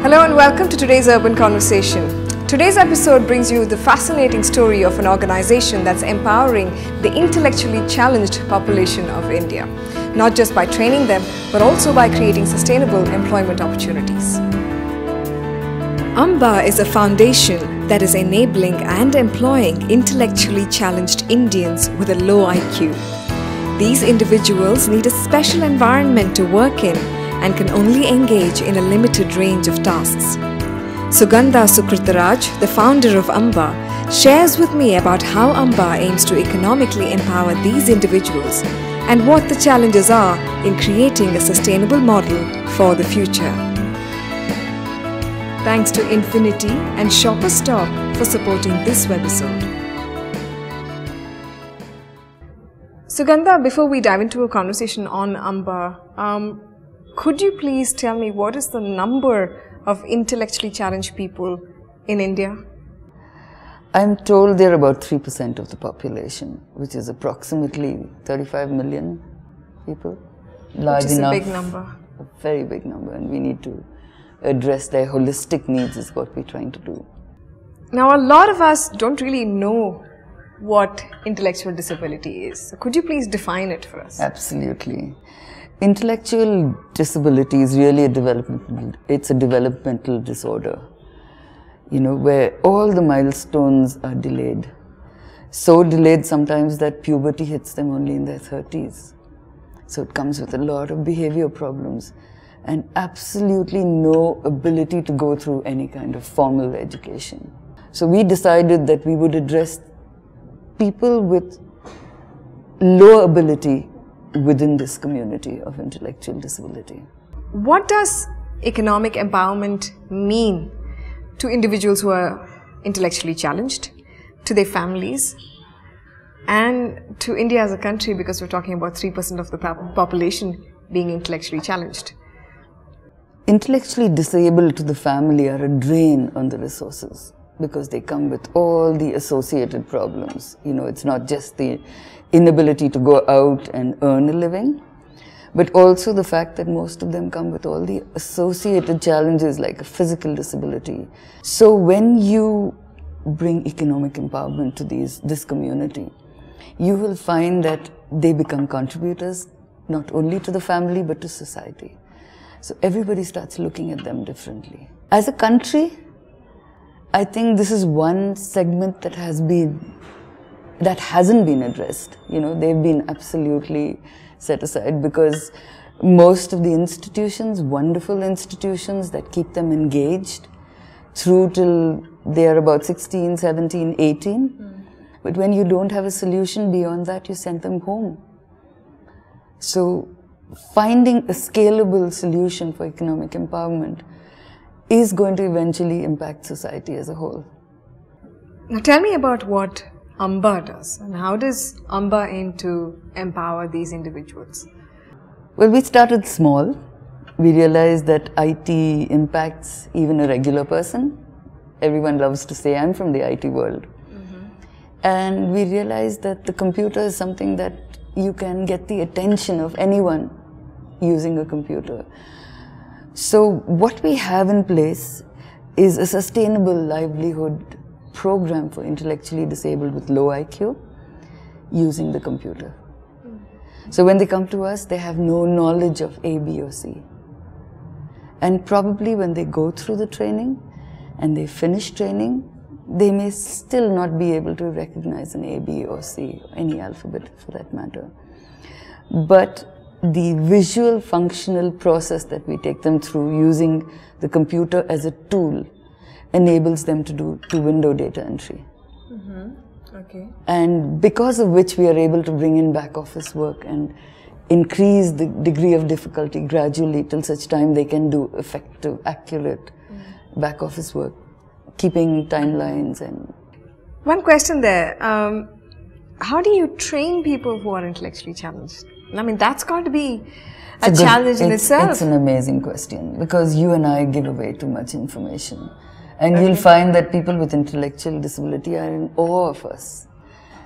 Hello and welcome to today's Urban Conversation. Today's episode brings you the fascinating story of an organization that's empowering the intellectually challenged population of India, not just by training them, but also by creating sustainable employment opportunities. Amba is a foundation that is enabling and employing intellectually challenged Indians with a low IQ. These individuals need a special environment to work in and can only engage in a limited range of tasks. Sugandha Sukritaraj, the founder of Amba, shares with me about how Amba aims to economically empower these individuals and what the challenges are in creating a sustainable model for the future. Thanks to Infinity and Shopper Stop for supporting this webisode. Sugandha, before we dive into a conversation on Amba, could you please tell me what is the number of intellectually challenged people in India? I'm told they're about 3% of the population, which is approximately 35 million people. Large enough. Which is a big number. A very big number, and we need to address their holistic needs is what we're trying to do. Now, a lot of us don't really know what intellectual disability is. So could you please define it for us? Absolutely. Intellectual disability is really a developmental disorder, where all the milestones are delayed. So delayed sometimes that puberty hits them only in their 30s. So it comes with a lot of behavior problems and absolutely no ability to go through any kind of formal education. So we decided that we would address people with low ability within this community of intellectual disability. What does economic empowerment mean to individuals who are intellectually challenged, to their families, and to India as a country, because we're talking about 3% of the population being intellectually challenged? Intellectually disabled to the family are a drain on the resources because they come with all the associated problems. It's not just the inability to go out and earn a living, but also the fact that most of them come with all the associated challenges like a physical disability. So when you bring economic empowerment to this community, you will find that they become contributors not only to the family but to society. So everybody starts looking at them differently. As a country, I think this is one segment that hasn't been addressed. They've been absolutely set aside because most of the institutions, wonderful institutions that keep them engaged through till they're about 16, 17, 18. But when you don't have a solution beyond that, you send them home. So finding a scalable solution for economic empowerment is going to eventually impact society as a whole. Now tell me about what Amba does, and how does Amba aim to empower these individuals? Well, we started small. We realized that IT impacts even a regular person. Everyone loves to say, I'm from the IT world. And we realized that the computer is something that you can get the attention of anyone using a computer. So what we have in place is a sustainable livelihood program for intellectually disabled with low IQ using the computer. So when they come to us, they have no knowledge of A, B or C. And probably when they go through the training and they finish training, they may still not be able to recognize an A, B or C, or any alphabet for that matter. But the visual functional process that we take them through using the computer as a tool enables them to do window data entry. Okay. And because of which we are able to bring in back office work and increase the degree of difficulty gradually till such time they can do effective, accurate back office work, keeping timelines. And one question there, how do you train people who are intellectually challenged? I mean, that's got to be a challenge in itself. It's an amazing question because you and I give away too much information. And you'll find that people with intellectual disability are in awe of us.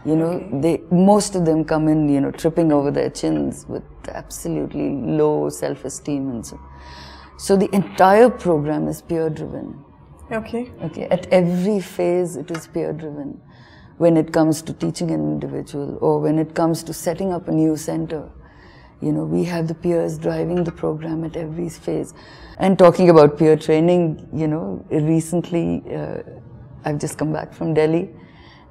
Most of them come in, tripping over their chins with absolutely low self-esteem and so. So the entire program is peer-driven. Okay. Okay, at every phase it is peer-driven. When it comes to teaching an individual or when it comes to setting up a new center, you know, we have the peers driving the program at every phase. And talking about peer training, you know, recently I've just come back from Delhi,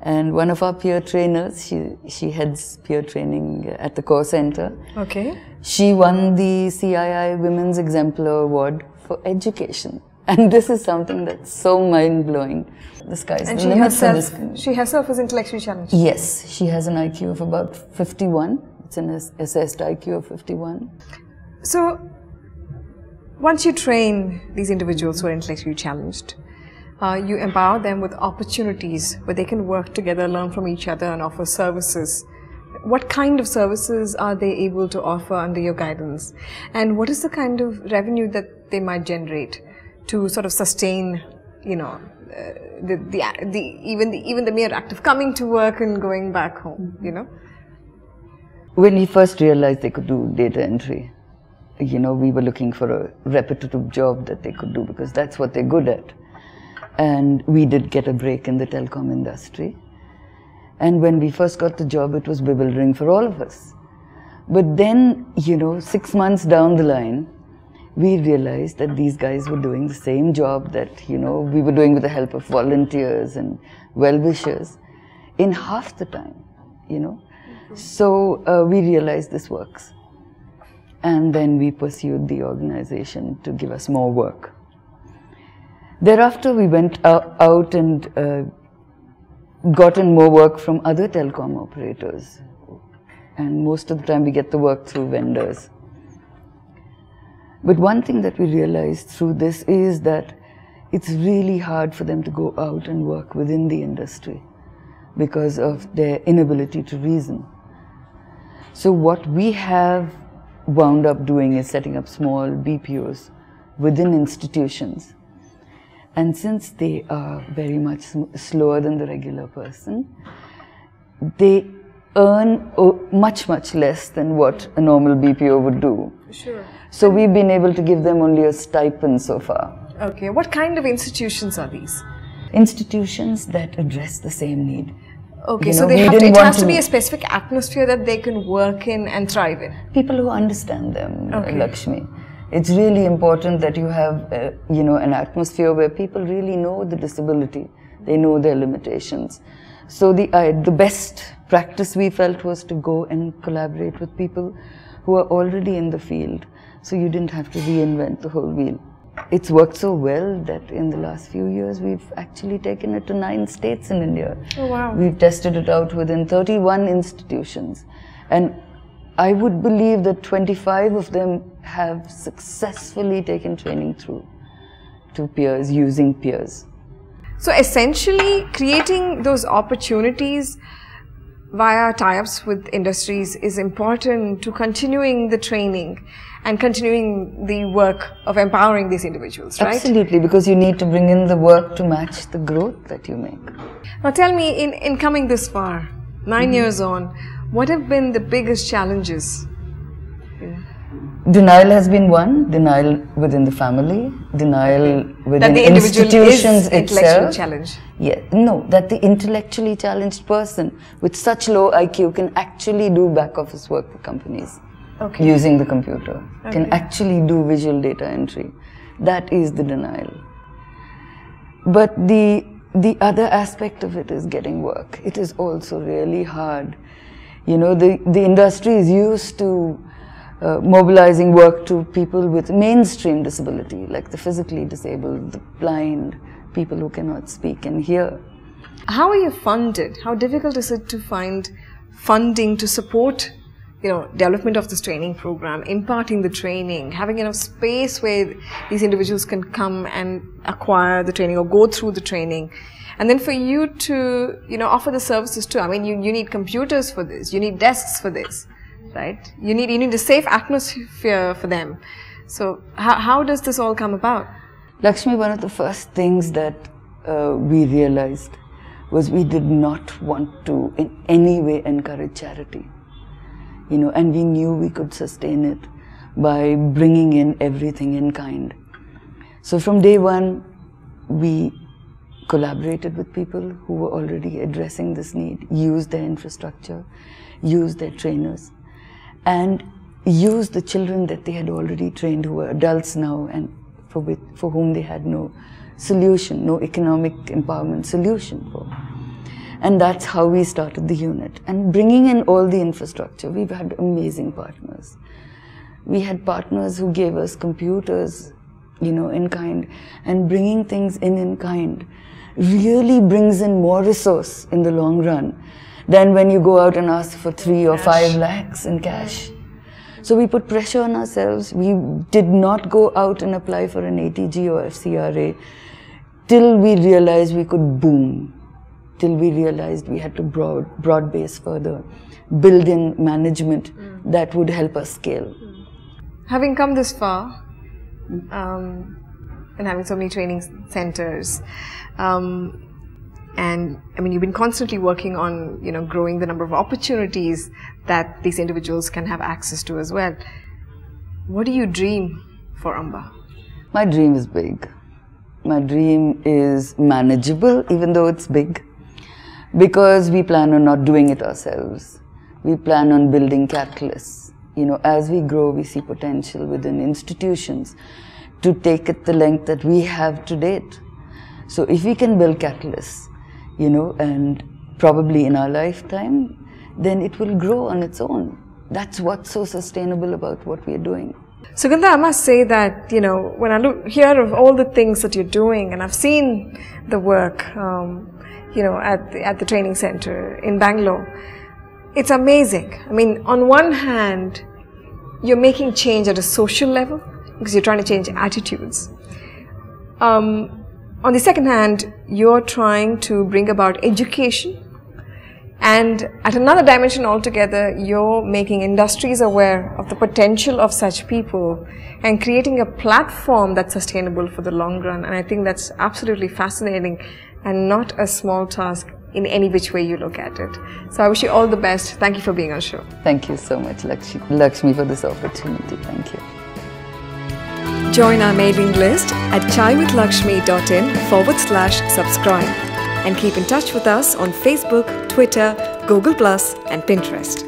and one of our peer trainers, she heads peer training at the core center. Okay. She won the CII Women's Exemplar Award for education. And this is something that's so mind-blowing. The sky's the limit for this. She herself is intellectually challenged? Yes, she has an IQ of about 51. It's an assessed IQ of 51. So, once you train these individuals who are intellectually challenged, you empower them with opportunities where they can work together, learn from each other and offer services. What kind of services are they able to offer under your guidance? And what is the kind of revenue that they might generate to sort of sustain, you know, even the mere act of coming to work and going back home, you know? When we first realized they could do data entry, you know, we were looking for a repetitive job that they could do because that's what they're good at. And we did get a break in the telecom industry. And when we first got the job, it was bewildering for all of us. But then, you know, 6 months down the line, we realized that these guys were doing the same job that, you know, we were doing with the help of volunteers and well-wishers in half the time, you know. So we realized this works. And then we pursued the organization to give us more work. Thereafter, we went out and gotten more work from other telecom operators. And most of the time we get the work through vendors. But one thing that we realized through this is that it's really hard for them to go out and work within the industry because of their inability to reason. So what we have wound up doing is setting up small BPOs within institutions. And since they are very much slower than the regular person, they earn much less than what a normal BPO would do. Sure. So we've been able to give them only a stipend so far. Okay. What kind of institutions are these? Institutions that address the same need. Okay, you so know, it has to be a specific atmosphere that they can work in and thrive in. People who understand them, okay. Lakshmi. It's really important that you have, you know, an atmosphere where people really know the disability. They know their limitations. So the best practice we felt was to go and collaborate with people who are already in the field. So you didn't have to reinvent the whole wheel. It's worked so well that in the last few years we've actually taken it to 9 states in India. Oh, wow. We've tested it out within 31 institutions. And I would believe that 25 of them have successfully taken training through to peers, using peers. So essentially, creating those opportunities via tie-ups with industries is important to continuing the training and continuing the work of empowering these individuals, right? Absolutely, because you need to bring in the work to match the growth that you make. Now tell me, in coming this far, 9 years on, what have been the biggest challenges? Denial has been one, denial within the family, denial within that the institutions is intellectually itself. Challenged. Yeah, no, that the intellectually challenged person with such low IQ can actually do back office work for companies using the computer, can actually do visual data entry. That is the denial. But the other aspect of it is getting work. It is also really hard. You know, the industry is used to mobilizing work to people with mainstream disability, like the physically disabled, the blind, people who cannot speak and hear. How are you funded? How difficult is it to find funding to support, you know, development of this training program, imparting the training, having enough space where these individuals can come and acquire the training or go through the training? And then for you to, you know, offer the services too. I mean, you need computers for this, you need desks for this, right? You need a safe atmosphere for them. So how does this all come about? Lakshmi, one of the first things that we realized was we did not want to in any way encourage charity. You know, and we knew we could sustain it by bringing in everything in kind. So from day one, we collaborated with people who were already addressing this need, used their infrastructure, used their trainers, and used the children that they had already trained who were adults now and for whom they had no solution, no economic empowerment solution for. And that's how we started the unit. And bringing in all the infrastructure, we've had amazing partners. We had partners who gave us computers, you know, in kind, and bringing things in kind really brings in more resource in the long run than when you go out and ask for 3 or 5 lakhs in cash. So we put pressure on ourselves. We did not go out and apply for an ATG or FCRA till we realized we could boom, till we realized we had to broad base further, build in management that would help us scale. Having come this far, and having so many training centers, and I mean, you've been constantly working on, you know, growing the number of opportunities that these individuals can have access to as well. What do you dream for Amba? My dream is big. My dream is manageable, even though it's big, because we plan on not doing it ourselves. We plan on building catalysts. You know, as we grow, we see potential within institutions to take it the length that we have to date. So if we can build catalysts, you know, and probably in our lifetime, then it will grow on its own. That's what's so sustainable about what we're doing. Sugandha, I must say that, you know, when I hear of all the things that you're doing, and I've seen the work, you know, at the training center in Bangalore, it's amazing. I mean, on one hand, you're making change at a social level because you're trying to change attitudes. On the second hand, you're trying to bring about education, and at another dimension altogether, you're making industries aware of the potential of such people and creating a platform that's sustainable for the long run. And I think that's absolutely fascinating and not a small task in any which way you look at it. So I wish you all the best. Thank you for being on the show. Thank you so much, Lakshmi, for this opportunity. Thank you. Join our mailing list at chaiwithlakshmi.in/subscribe and keep in touch with us on Facebook, Twitter, Google+, and Pinterest.